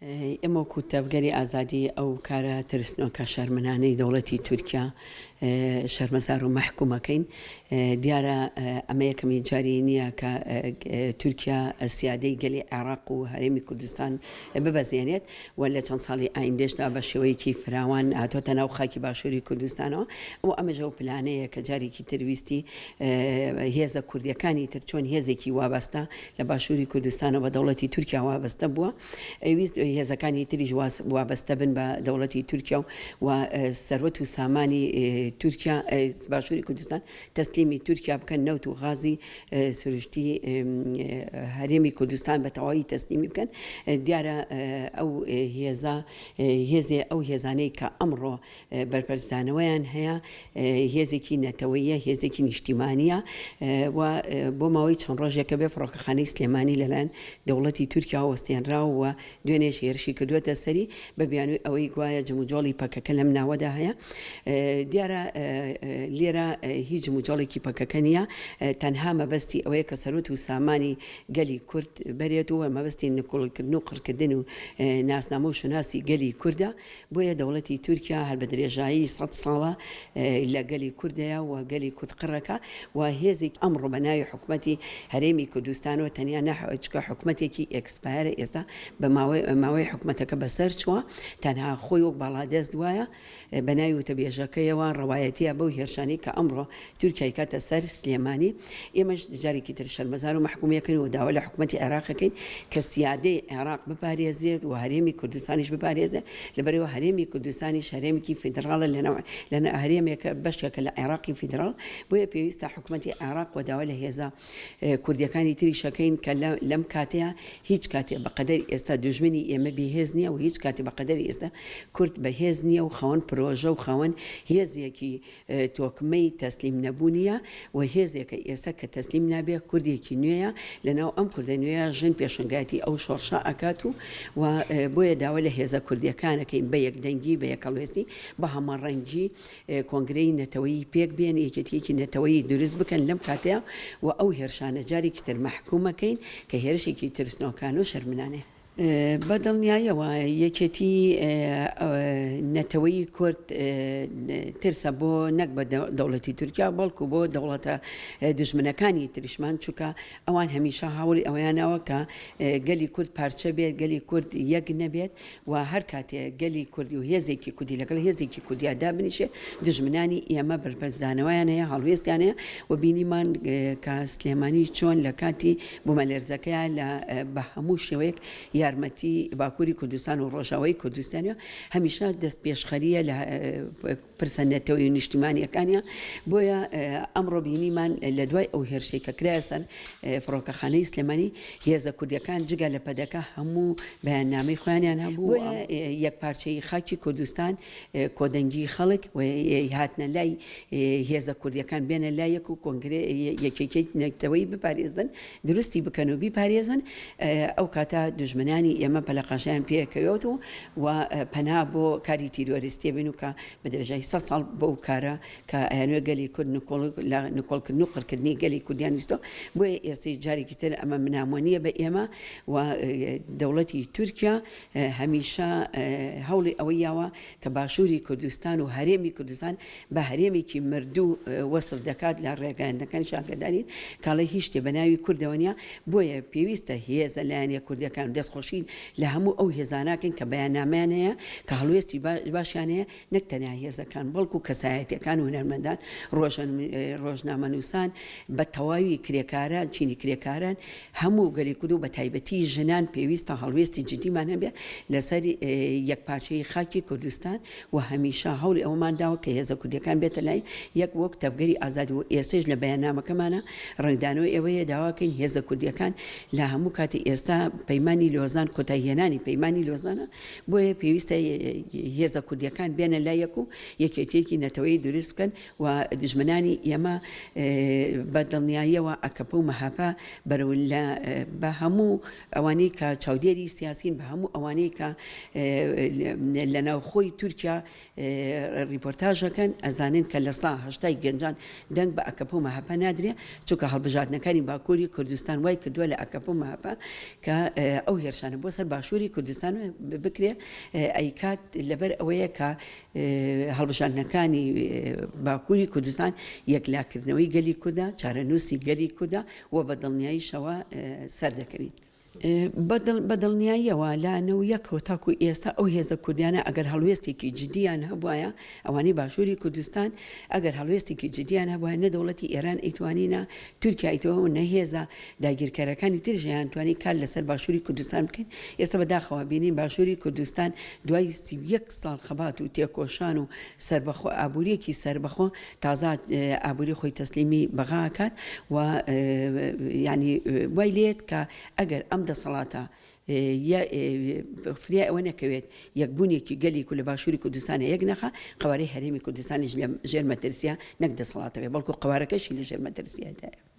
ئێمە کوتەبگەری ئازادی ئەو کارە ترسنۆکە شەرمنانەی دەوڵەتی تورکیا شەرمەزار و مەحکومەکەین دیارە ئەمە یەکەمی جاری نییە کە تورکیا سیادەی گەلی عێراق و هەرێمی کوردستان ببەزێنێت و لە چەند ساڵی ئایندێشدا بە شێوەیەکی فراوان هاتۆتە ناو خاکی باشووری کوردستانەوە و ئەمەژە و پلانەیە کە جارێکی ترویستی هێزە کوردیەکانی تر چۆن هێزێکی وابەستە لە باشووری کوردستانەوە بە دەوڵەتی تورکیا وابەستە بووە ئەویست هێزەکانی تریش وابەستە بن بە دەوڵەتی تورکیا و سەروەت و سامانی تورکیا باشووری کوردستان تەسلیمی تورکیا بکەن نەوت و غازی سروشتی هەرێمی کوردستان بە تەواوی تەسلیمی بکەن دیارە ئەو هێزێ ئەو هێزانەی کە ئەمڕۆ بەرپەرزدانەوەیان هەیە هێزێکی نەتەوەیە هێزێکی نیشتیمانیە و بۆ ماوەی چەند ڕۆژێکە بێ فڕۆکەخانەی سلێمانی لەلایەن دەوڵەتی تورکیا وەستێنراوە و دوێنێ هێرشی کردووەتە سەری بە بیانووی ئەوەی گوایە جموجۆڵی پەکەکە لەم ناوەدا هەیە دیارە لێرە هیچ جموجۆڵێکی پەکەکە نییە تەنها مەبەستی ئەوەیە کە سەروت و سامانی گەلی کورد بەرێتەوە مەبەستی نکۆڵکردن و قڕکردن و ناسنامە و شناسی گەلی کووردە بۆیە دەوڵەتی تورکیا هەر بە درێژایی 100 ساڵە لە گەلی کوردەیە و گەلی کورد قڕەکە و هێزێک ئەمڕۆ بە ناوی حکوومەتی هەرێمی کوردستانەوە تەنیا نەچکە حکوومەتێکی ئێکسپایرە ئێستا بە ماوەی حکوومەتەکە بەسەر چووە تەنها خۆی وەک باڵادەست وایە بە ناوی وتەبێژەکەیەوە ڕەوایەتیە بەو هێرشانی کە ئەمڕۆ تورکیای کاتە سەر سلێمانی ئێمەش جارێکی تر شەرمەزار و مەحکومیەکەن و داوا لە حکوومەتی عێراقەکەین کە سیادەی عێراق بپارێزێت و هەرێمی کوردستانیش بپارێزێت لەبەرەوە هەرێمی کوردستانیش هەرێمێکی فیدراڵە لە هەرێمێکە بەشێکە لە عێراقی فیدراڵ بۆیە پێویستە حکوومەتی عێراق و داوا لە هێزە کوردیەکانی تریشەکەین کە لەم کاتەیە هیچ کاتێ بەقەدەر ئێستا دوژمنی ئێمە بێهێز نییە و هیچ کاتی بەقەدەری ئێستا کورد بەهێز نییە و خاوەن پرۆژە و خاوەن هێزێکی تۆکمەی تەسلیم نەبوونیە و هێزێکە ئێستا کە تەسلیم نابێ کوردێکی نوێیە لەناو ئەم کوردە نوێیە ژن پێشنگاتی ئەو شۆڕشە ئەکات و بۆیە داوا لە هێزە کوردیەکانەکەین بە یەکدەنگی بە یەکەڵوێستی بە هەمەڕەنگی کۆنگرەی نەتەوەیی پێک بێن یەکێتیەکی نەتەوەیی دروست بکەن لەم کاتەیە و ئەو هێرشانە جارێکی تر مەحکوومەکەین کە هێرشێکی ترسنۆکان و شەرمنانێ بەدڵنیایەوە یەکێتی نەتەوەی کورد ترسە بۆ نەک بە دەوڵەتی تورکیا بەڵکو بۆ دەوڵەتە دژمنەکانی تریشمان چووکە ئەوان هەمیشە هاوڵی ئەوەیانەوە کە گەلی کورد پارچە بێت گەلی کورد یەک نەبێت و هەر کاتێ گەلی کوردی و هێزێکی کوردی لەگەڵ هێزێکی کوردیادا بنیشێ دژمنانی ئێمە بەرپەرزدانەوەیان هەیە هەڵوێستیان هەیە و بینیمان کە سلێمانی چۆن لە کاتی بوومەلەرزەکەیە بە هەموو شێوەیەک یارمەتی باکووری کوردستان و ڕۆژاوایی کوردستانیە هەمیشە دەست پێشخەریە لە پرسەنەتەوەی نیشتیمانیەکانیە بۆیە ئەمڕۆ بینیمان لە دوای ئەو هێرشێکە کرایە سەر فڕۆکەخانەی سلێمانی هێزە کوردیەکان جگە لە پەدەکە هەموو بەیاننامەی خۆیانیان هەبوو یەک پارچەی خاکی کوردستان کۆدەنگی خەڵک و هاتنە لای هێزە کوردیەکان بێنە لای یەک و کۆنگرێ یەکێکی نەتەوەی بپارێزن دروستی بکەن و بیپارێزن ئەو کاتە دژمنانی ئێمە پەلەقەشیان پێکەوێت و پەنا بۆ کاری تیرۆریستی بین و کە بە دەرەجای 100 ساڵ بەو کارە کە ئەیانوێ گەلی کورد نکۆڵکردن و قڕکردنی گەلی کوردیان ویستۆ بۆیە ئێستای جارێکی تر ئەمە منامۆنیە بە ئێمە و دەوڵەتی تورکیا هەمیشە هەوڵی ئەوەیەوە کە باشووری کوردستان و هەرێمی کوردستان بە هەرێمێکی مردوو وەسف دەکات لە ڕێگەیاندەکان شاگەدارین کاڵی هیچ شتێ بە ناوی کوردەوە نیە بۆیە پێویستە هێزە لایەنە کوردیەکان دەستخۆشین لە هەموو ئەو هێزاناکەن کە بەیاننامەیان هەیە کە هەڵوێستی باشیان هەیە نەک تەنیا هێزەکان بەڵکو کەسایەتیەکان و هونەرمەندان ڕۆژنامەنووسان بە تەواوی کرێکاران چینی کرێکاران هەموو گەلی کورد و بە تایبەتی ژنان پێویستە هەڵوێستی جدیمان هەبێ لەسەر یەکپارچەی خاکی کوردستان و هەمیشە هەوڵی ئەومان داوە کە هێزە کوردیەکان بێتە لای یەک وەک تەبگەری ئازادی و ئێستش لە بەیاننامەکەمانە ڕنگدانەوەی ئەوەیە داواکەین هێزە کوردیەکان لە هەموو کاتی ئێستا پەیمانی لۆزان کۆتایهێنانی پەیمانی لۆزانە بۆیە پێویستە هێزە کوردیەکان بێنە لای یەک و یەکێتیەکی نەتەوەی دروست بکەن و دژمنانی ئێمە بە دڵنیاییەوە ئەکەپە و مەهاپە بەرەو بە هەموو ئەوانەی کە چاودێری سیاسین بە هەموو ئەوانەی کە لە ناوخۆی تورکیا ریپۆرتاژەکەن ئەزانن کە لە سا هەشتای گەنجان دەنگ بە ئەکەپە و مەهاپە نادرێ چونکە هەڵبژاردنەکانی باکووری کوردستان وای کردووە لە ئەکەپە و مەهاپە کە ئەو هێرش نیشانە بۆ سەر باشووری کوردستان بکرێ ئەی کات لەبەر ئەوەیە کە هەڵبژاردنەکانی باکووری کوردستان یەکلاکردنەوەی گەلی کودا چارەنووسی گەلی کودا و بە دڵنیاییشەوە سەر دەکەوین. بەدڵنیاییەوە لاەنەوە یەکەوە تاکو ئێستا ئەو هێزە کوردیانە ئەگەر هەڵوێستێکی جدیان هەبواە ئەوانەی باشووری کوردستان ئەگەر هەڵوێستێکی جدیان هەبواە نەدەوڵەتی ئێران ئەیتوانینە تورکیا ئەیتەوە نەهێزە داگیرکەرەکانی ترژیان توانی کار لەسەر باشووری کوردستان بکەین. ئێستا بەداخەوە بینین باشووری کوردستان دوای 31 ساڵ خەبات و تێکۆشان و سربەخۆ ئابوووریەکی سربەخۆ تازا ئابووری خۆی تەسلیمی بەغاکات و ینی وای لێت کە ئەگەر ئەم دەسەڵاتە فریا ئەوە نەکەوێت یەکبوونێکی گەلی و لە باشووری کوردستانە یەک نەخە قوارەی هەرێمی کوردستانیش لە ژێر مەترسیە نەک دەسەڵاتەکە بەڵکو قوارەکەشی لە ژێر مەترسیەدایە.